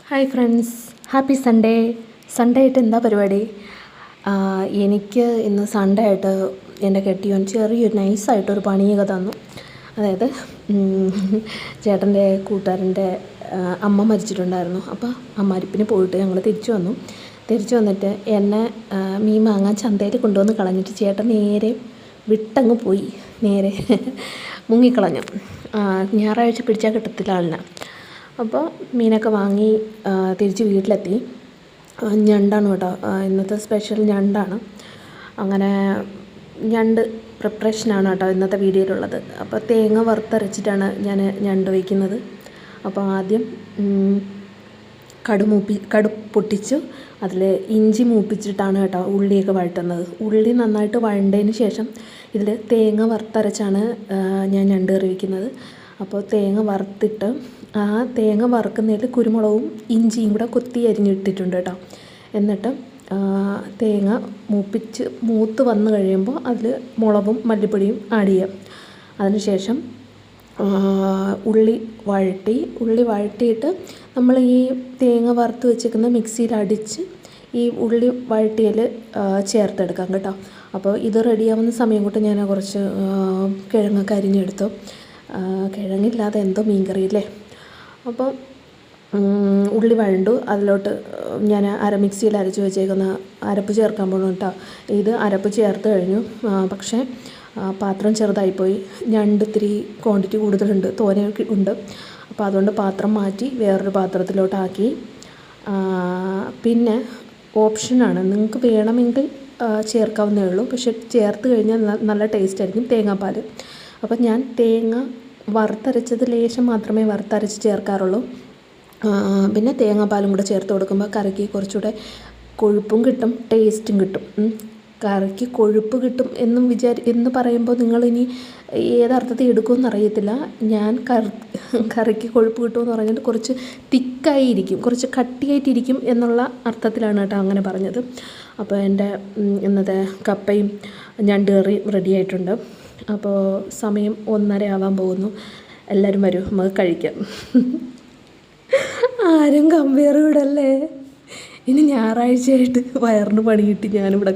Hi friends, happy Sunday. Sunday ആയിട്ട് എന്താ പരിപാടി? എനിക്ക് ഇന്ന് സൺഡേ ആയിട്ട് എൻ്റെ കെട്ടിയോൻ ചെറിയൊരു നൈസായിട്ടൊരു പണിയൊക്കെ തന്നു. അതായത് ചേട്ടൻ്റെ കൂട്ടുകാരൻ്റെ അമ്മ മരിച്ചിട്ടുണ്ടായിരുന്നു. അപ്പോൾ അമ്മാരിപ്പിന് പോയിട്ട് ഞങ്ങൾ തിരിച്ചു വന്നിട്ട് എന്നെ മീൻ വാങ്ങാൻ ചന്തയിൽ കൊണ്ടുവന്ന് കളഞ്ഞിട്ട് ചേട്ടൻ നേരെ വിട്ടങ്ങ് പോയി, നേരെ മുങ്ങിക്കളഞ്ഞു. ഞായറാഴ്ച പിടിച്ചാൽ കിട്ടത്തില്ല ആളിനെ. അപ്പോൾ മീനൊക്കെ വാങ്ങി തിരിച്ച് വീട്ടിലെത്തി. ഞണ്ടാണ് കേട്ടോ ഇന്നത്തെ സ്പെഷ്യൽ, ഞണ്ടാണ്. അങ്ങനെ ഞണ്ട് പ്രിപ്പറേഷനാണ് കേട്ടോ ഇന്നത്തെ വീഡിയോയിലുള്ളത്. അപ്പോൾ തേങ്ങ വറുത്തരച്ചിട്ടാണ് ഞാൻ ഞണ്ട് വയ്ക്കുന്നത്. അപ്പോൾ ആദ്യം കടു പൊട്ടിച്ചു അതിൽ ഇഞ്ചി മൂപ്പിച്ചിട്ടാണ് കേട്ടോ ഉള്ളിയൊക്കെ വഴറ്റുന്നത്. ഉള്ളി നന്നായിട്ട് വഴണ്ടതിന് ശേഷം ഇതിൽ തേങ്ങ വറുത്തരച്ചാണ് ഞാൻ ഞണ്ട് കറി വയ്ക്കുന്നത്. അപ്പോൾ തേങ്ങ വറുത്തിട്ട് ആ തേങ്ങ വറുക്കുന്നതിൽ കുരുമുളകും ഇഞ്ചിയും കൂടെ കൊത്തി അരിഞ്ഞിട്ടിട്ടുണ്ട് കേട്ടോ. എന്നിട്ട് തേങ്ങ മൂത്ത് വന്ന് കഴിയുമ്പോൾ അതിൽ മുളകും മല്ലിപ്പൊടിയും ആഡ് ചെയ്യാം. അതിനുശേഷം ഉള്ളി വഴറ്റിയിട്ട് നമ്മൾ ഈ തേങ്ങ വറുത്ത് വെച്ചിരിക്കുന്ന മിക്സിയിൽ അടിച്ച് ഈ ഉള്ളി വഴറ്റിയതിൽ ചേർത്തെടുക്കാം കേട്ടോ. അപ്പോൾ ഇത് റെഡിയാവുന്ന സമയം കൊണ്ട് ഞാൻ കുറച്ച് കിഴങ്ങൊക്കെ അരിഞ്ഞെടുത്തു. കിഴങ്ങില്ലാതെ എന്തോ മീൻകറിയില്ലേ. അപ്പോൾ ഉള്ളി വഴണ്ടു, അതിലോട്ട് ഞാൻ മിക്സിയിൽ അരച്ച് വെച്ചേക്കുന്ന അരപ്പ് ചേർക്കാൻ പോകണം കേട്ടോ. ഇത് അരപ്പ് ചേർത്ത് കഴിഞ്ഞു. പക്ഷേ പാത്രം ചെറുതായിപ്പോയി. ഞണ്ട് ഇത്തിരി ക്വാണ്ടിറ്റി കൂടുതലുണ്ട്, തോനെയൊക്കെ ഉണ്ട്. അപ്പോൾ അതുകൊണ്ട് പാത്രം മാറ്റി വേറൊരു പാത്രത്തിലോട്ടാക്കി. പിന്നെ ഓപ്ഷനാണ്, നിങ്ങൾക്ക് വേണമെങ്കിൽ ചേർക്കാവുന്നേ ഉള്ളൂ. പക്ഷെ ചേർത്ത് കഴിഞ്ഞാൽ നല്ല ടേസ്റ്റ് ആയിരിക്കും തേങ്ങാപ്പാൽ. അപ്പം ഞാൻ തേങ്ങ വറുത്തരച്ചത് ലേശം മാത്രമേ വറുത്തരച്ച് ചേർക്കാറുള്ളൂ. പിന്നെ തേങ്ങാപ്പാലും കൂടെ ചേർത്ത് കൊടുക്കുമ്പോൾ കറിക്ക് കുറച്ചുകൂടെ കൊഴുപ്പും കിട്ടും, ടേസ്റ്റും കിട്ടും. കറിക്ക് കൊഴുപ്പ് കിട്ടും എന്ന് പറയുമ്പോൾ നിങ്ങളിനി ഏതർത്ഥത്തിൽ എടുക്കുമെന്ന് അറിയത്തില്ല. ഞാൻ കറിക്ക് കൊഴുപ്പ് കിട്ടുമെന്ന് പറഞ്ഞിട്ട് കുറച്ച് തിക്കായിരിക്കും, കുറച്ച് കട്ടിയായിട്ടിരിക്കും എന്നുള്ള അർത്ഥത്തിലാണ് കേട്ടോ അങ്ങനെ പറഞ്ഞത്. അപ്പോൾ എൻ്റെ ഇന്നത്തെ കപ്പയും ഞണ്ട് കറി റെഡി ആയിട്ടുണ്ട്. അപ്പോൾ സമയം 1:30 ആവാൻ പോകുന്നു. എല്ലാവരും വരൂ, നമുക്ക് കഴിക്കാം. ആരും കമ്പയർ വിടല്ലേ. ഇനി ഞായറാഴ്ചയായിട്ട് വയറിന് പണി കിട്ടി ഞാനിവിടെ